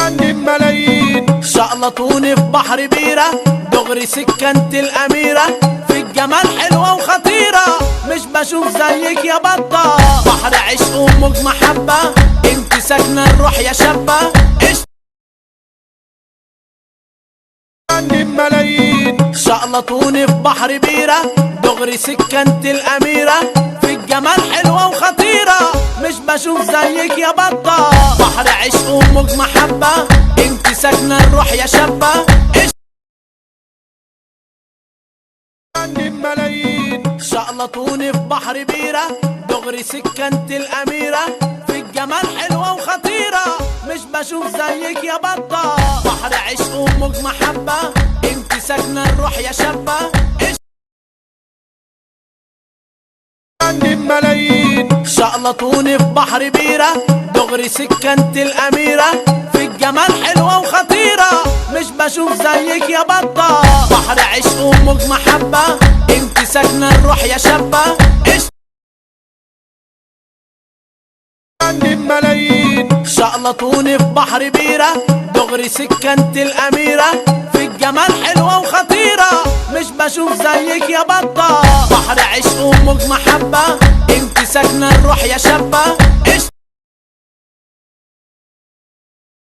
ملايين شقلطوني في بحر بيره، دغري سكنت الاميره، في الجمال حلوه وخطيره، مش بشوف زيك يا بطه، بحر عشق وموج محبه، انت ساكنه الروح يا شابه. ملايين شقلطوني في بحر بيره، دغري سكنت الاميره، في الجمال حلوه وخطيره، مش بشوف زيك يا بطه، بحر عشق وموج محبه، انت ساكنه الروح يا شابه. ملايين شقلطوني في بحر بيره، دغري سكنت الاميره، في الجمال حلوه وخطيره، مش بشوف زيك يا بطه، بحر عشق وموج محبه، انت ساكنه الروح يا شابه. ملايين شقلطوني في بحر بيره، دغري سكنت الاميره، في الجمال حلوه وخطيره، مش بشوف زيك يا بطه، بحر عشق وموج محبه، انت ساكنه الروح يا شابه. ملايين شقلطوني في بحر بيره، دغري سكنت الاميره، في الجمال حلوه وخطيره، مش بشوف زيك يا بطه، بحر عشق وموج محبه، انت ساكنه الروح يا شابه.